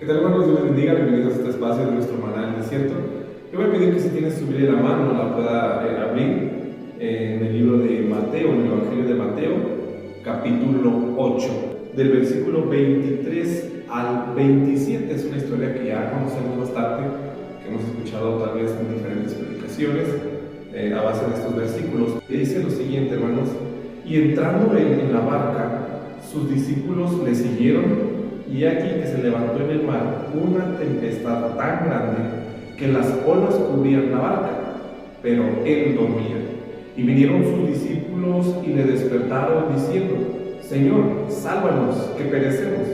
¿Qué tal, hermanos? Dios les bendiga. Bienvenidos a este espacio de nuestro maná en el desierto. Yo voy a pedir que si tienes su Biblia en la mano la pueda abrir en el libro de Mateo, en el Evangelio de Mateo, capítulo 8, del versículo 23 al 27. Es una historia que ya conocemos bastante, que hemos escuchado tal vez en diferentes predicaciones a base de estos versículos. Y dice lo siguiente, hermanos: y entrando en la barca, sus discípulos le siguieron. Y aquí que se levantó en el mar una tempestad tan grande que las olas cubrían la barca, pero él dormía. Y vinieron sus discípulos y le despertaron diciendo: Señor, sálvanos, que perecemos.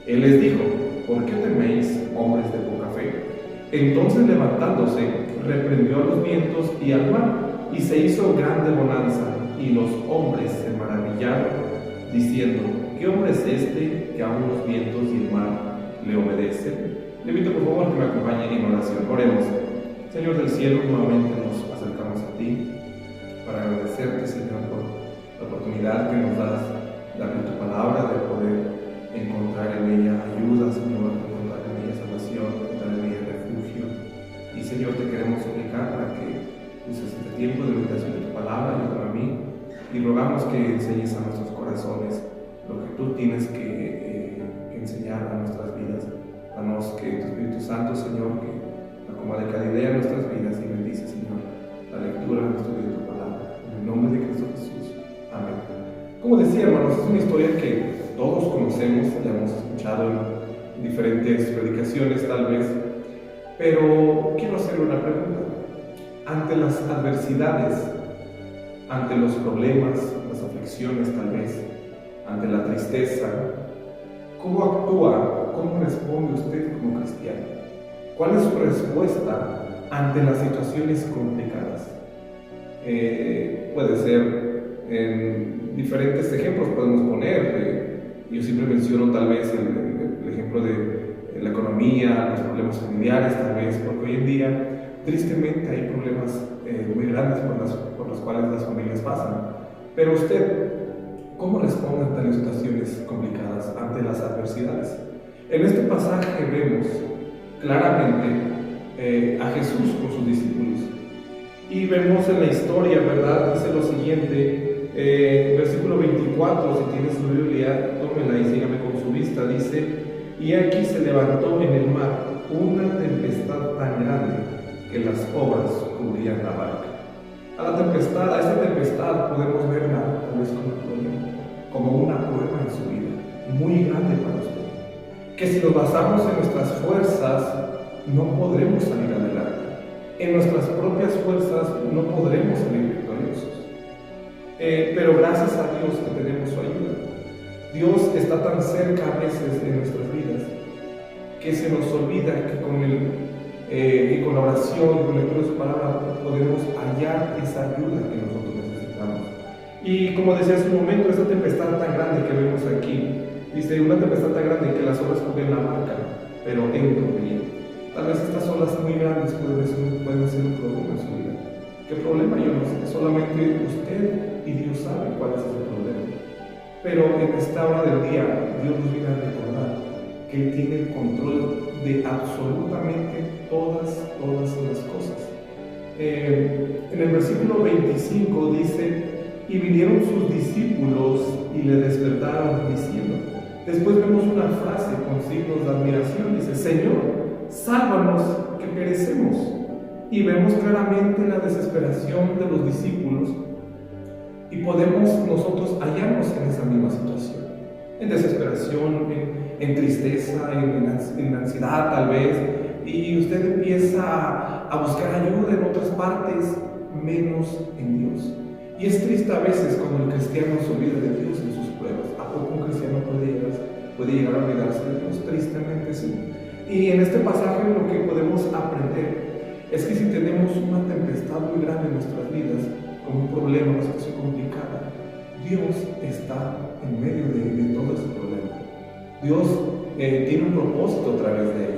Él les dijo: ¿por qué teméis, hombres de poca fe? Entonces, levantándose, reprendió a los vientos y al mar, y se hizo grande bonanza, y los hombres se maravillaron, diciendo: ¿qué hombre es este que aun los vientos y el mar le obedecen? Le invito por favor que me acompañe en oración. Oremos. Señor del cielo, nuevamente nos acercamos a ti para agradecerte, Señor, por la oportunidad que nos das de abrir tu palabra, de poder encontrar en ella ayuda, Señor, encontrar en ella salvación, encontrar en ella refugio. Y Señor, te queremos suplicar para que uses este tiempo de meditación de tu palabra, ayúdame a mí, y rogamos que enseñes a nuestros corazones lo que tú tienes que enseñar a nuestras vidas. Danos que tu Espíritu Santo, Señor, que acomode cada idea en nuestras vidas y bendice, Señor, la lectura de nuestro de tu palabra. En el nombre de Cristo Jesús. Amén. Como decía, hermanos, es una historia que todos conocemos, la hemos escuchado en diferentes predicaciones tal vez, pero quiero hacer una pregunta. Ante las adversidades, ante los problemas, las aflicciones tal vez, ante la tristeza, ¿cómo actúa, cómo responde usted como cristiano? ¿Cuál es su respuesta ante las situaciones complicadas? Puede ser en diferentes ejemplos, podemos poner. Yo siempre menciono tal vez el ejemplo de la economía, los problemas familiares tal vez, porque hoy en día tristemente hay problemas muy grandes por los cuales las familias pasan. Pero usted, ¿cómo responde ante las situaciones complicadas, ante las adversidades? En este pasaje vemos claramente a Jesús con sus discípulos. Y vemos en la historia, ¿verdad? Dice lo siguiente, versículo 24, si tiene su Biblia, tómela y sígame con su vista. Dice: y aquí se levantó en el mar una tempestad tan grande que las olas cubrían la barca. A esta tempestad podemos verla tal vez como una prueba en su vida, muy grande para usted, que si nos basamos en nuestras fuerzas no podremos salir adelante, en nuestras propias fuerzas no podremos salir victoriosos, pero gracias a Dios que tenemos su ayuda. Dios está tan cerca a veces en nuestras vidas que se nos olvida que con la oración, con la lectura de su palabra, podemos hallar esa ayuda que nosotros necesitamos. Y como decía hace un momento, esta tempestad tan grande que vemos aquí, dice: una tempestad tan grande que las olas cubren la barca, pero él dormía. Tal vez estas olas muy grandes pueden ser un problema en su vida. ¿Qué problema? Yo no sé, solamente usted y Dios saben cuál es ese problema. Pero en esta hora del día, Dios nos viene a recordar que Él tiene el control de absolutamente todas las cosas. En el versículo 25 dice: y vinieron sus discípulos y le despertaron diciendo. Después vemos una frase con signos de admiración, dice: Señor, sálvanos, que perecemos. Y vemos claramente la desesperación de los discípulos y podemos nosotros hallarnos en esa misma situación, en desesperación, en tristeza, en ansiedad tal vez, y usted empieza a buscar ayuda en otras partes menos en Dios. Y es triste a veces cuando el cristiano se olvida de Dios en sus pruebas. ¿A poco un cristiano puede llegar a olvidarse de Dios? Tristemente sí. Y en este pasaje lo que podemos aprender es que si tenemos una tempestad muy grande en nuestras vidas, como un problema, una situación complicada, Dios está en medio de todo ese problema. Dios tiene un propósito a través de él.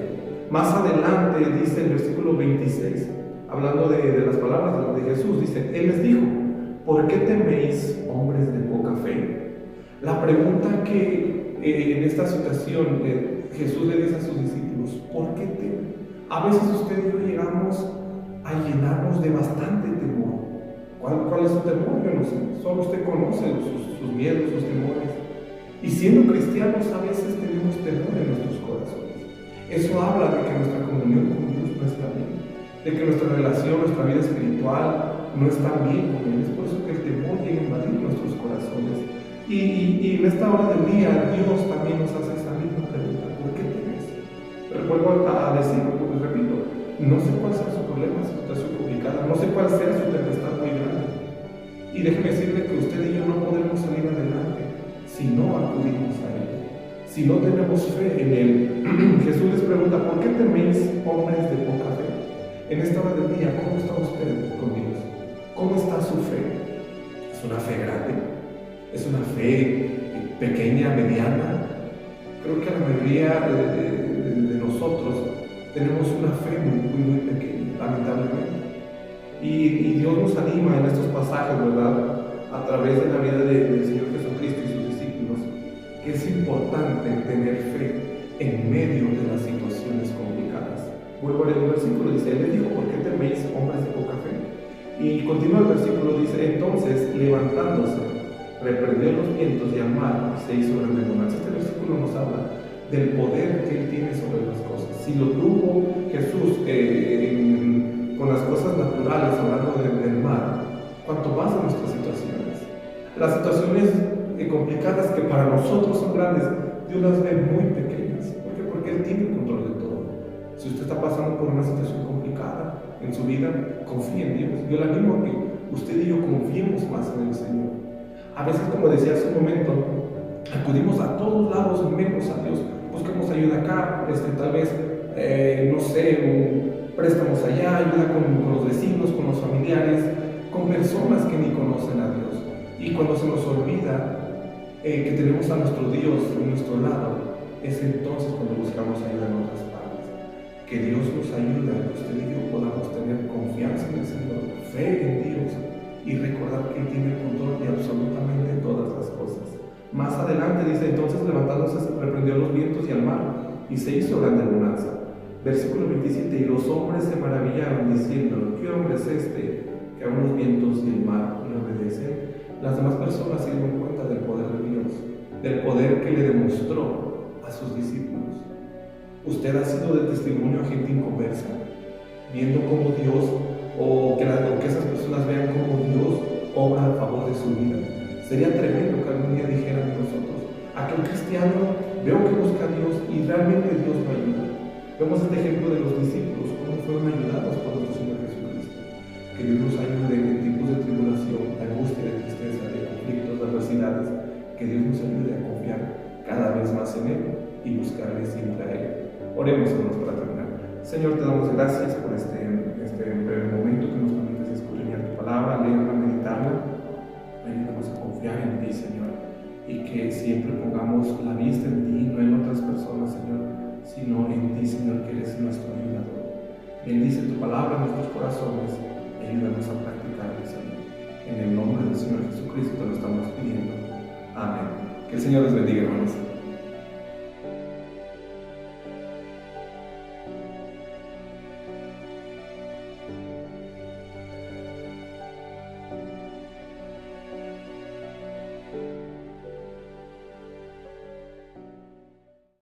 Más adelante dice el versículo 26, hablando de las palabras de Jesús, dice: Él les dijo: ¿por qué teméis, hombres de poca fe? La pregunta que en esta situación Jesús le dice a sus discípulos, ¿por qué temen? A veces usted y yo llegamos a llenarnos de bastante temor. ¿Cuál es su temor? Yo no sé. Solo usted conoce sus miedos, sus temores. Y siendo cristianos, a veces tenemos temor en nuestros corazones. Eso habla de que nuestra comunión con Dios no está bien, de que nuestra relación, nuestra vida espiritual no está bien con Él. Es por eso que el temor llega a invadir nuestros corazones. Y en esta hora del día, Dios también nos hace esa misma pregunta: ¿por qué temes? Pero vuelvo a decirlo, porque repito, no sé cuál sea su problema, su situación complicada, no sé cuál sea su tempestad muy grande. Y déjeme decirle que usted y yo no podemos salir adelante si no acudimos a Él, si no tenemos fe en Él. Jesús les pregunta, ¿por qué teméis, hombres de poca fe? En esta hora del día, ¿cómo está usted con Dios? ¿Cómo está su fe? ¿Es una fe grande? ¿Es una fe pequeña, mediana? Creo que la mayoría de nosotros tenemos una fe muy pequeña, lamentablemente. Y Dios nos anima en estos pasajes, ¿verdad?, a través de la vida del Señor Jesucristo y sus discípulos, que es importante tener fe en medio de las situaciones complicadas. Vuelvo a leer el versículo, dice, Él les dijo, ¿por qué teméis, hombres de poca fe? Y continúa el versículo, dice, entonces, levantándose, reprendió los vientos y al mar, se hizo grande bonanza. Este versículo nos habla del poder que Él tiene sobre las cosas. Si lo tuvo Jesús con las cosas naturales, hablando del mar, cuanto más en nuestras situaciones. Las situaciones complicadas que para nosotros son grandes, Dios las ve muy pequeñas. ¿Por qué? Porque Él tiene el control de todo. Si usted está pasando por una situación complicada en su vida, confíe en Dios. Yo le animo a que usted y yo confiemos más en el Señor. A veces, como decía hace un momento, acudimos a todos lados menos a Dios. Buscamos ayuda acá, tal vez, no sé, préstamos allá, ayuda con los vecinos, con los familiares, con personas que ni conocen a Dios. Y cuando se nos olvida que tenemos a nuestro Dios a nuestro lado, es entonces cuando buscamos ayuda en otras partes. Que Dios nos ayude a que usted y yo podamos tener confianza en el Señor, fe en Dios y recordar que Él tiene el control de absolutamente todas las cosas. Más adelante dice, entonces levantándose reprendió los vientos y al mar y se hizo grande bonanza. Versículo 27, y los hombres se maravillaron diciendo, ¿qué hombre es este que aún los vientos y el mar le obedecen? Las demás personas se dieron cuenta del poder de Dios, del poder que le demostró a sus discípulos. Usted ha sido de testimonio a gente inconversa, viendo cómo Dios, o que esas personas vean cómo Dios obra a favor de su vida. Sería tremendo que algún día dijeran de nosotros, aquel cristiano veo que busca a Dios y realmente Dios lo ayuda. Vemos este ejemplo de los discípulos, cómo fueron ayudados por nuestro Señor Jesucristo. Que Dios nos ayude en tiempos de tribulación, de angustia, de tristeza, de conflictos, de adversidades. Que Dios nos ayude a confiar cada vez más en Él y buscarle siempre a Él. Oremos, hermanos, para terminar. Señor, te damos gracias por este breve momento que nos permites escudriñar tu palabra, leerla, meditarla. Ayúdanos a confiar en ti, Señor, y que siempre pongamos la vista en ti, no en otras personas, Señor, sino en ti, Señor, que eres nuestro ayudador. Bendice tu palabra en nuestros corazones y ayúdanos a practicarla, Señor. En el nombre del Señor Jesucristo te lo estamos pidiendo. Amén. Que el Señor les bendiga, hermanos.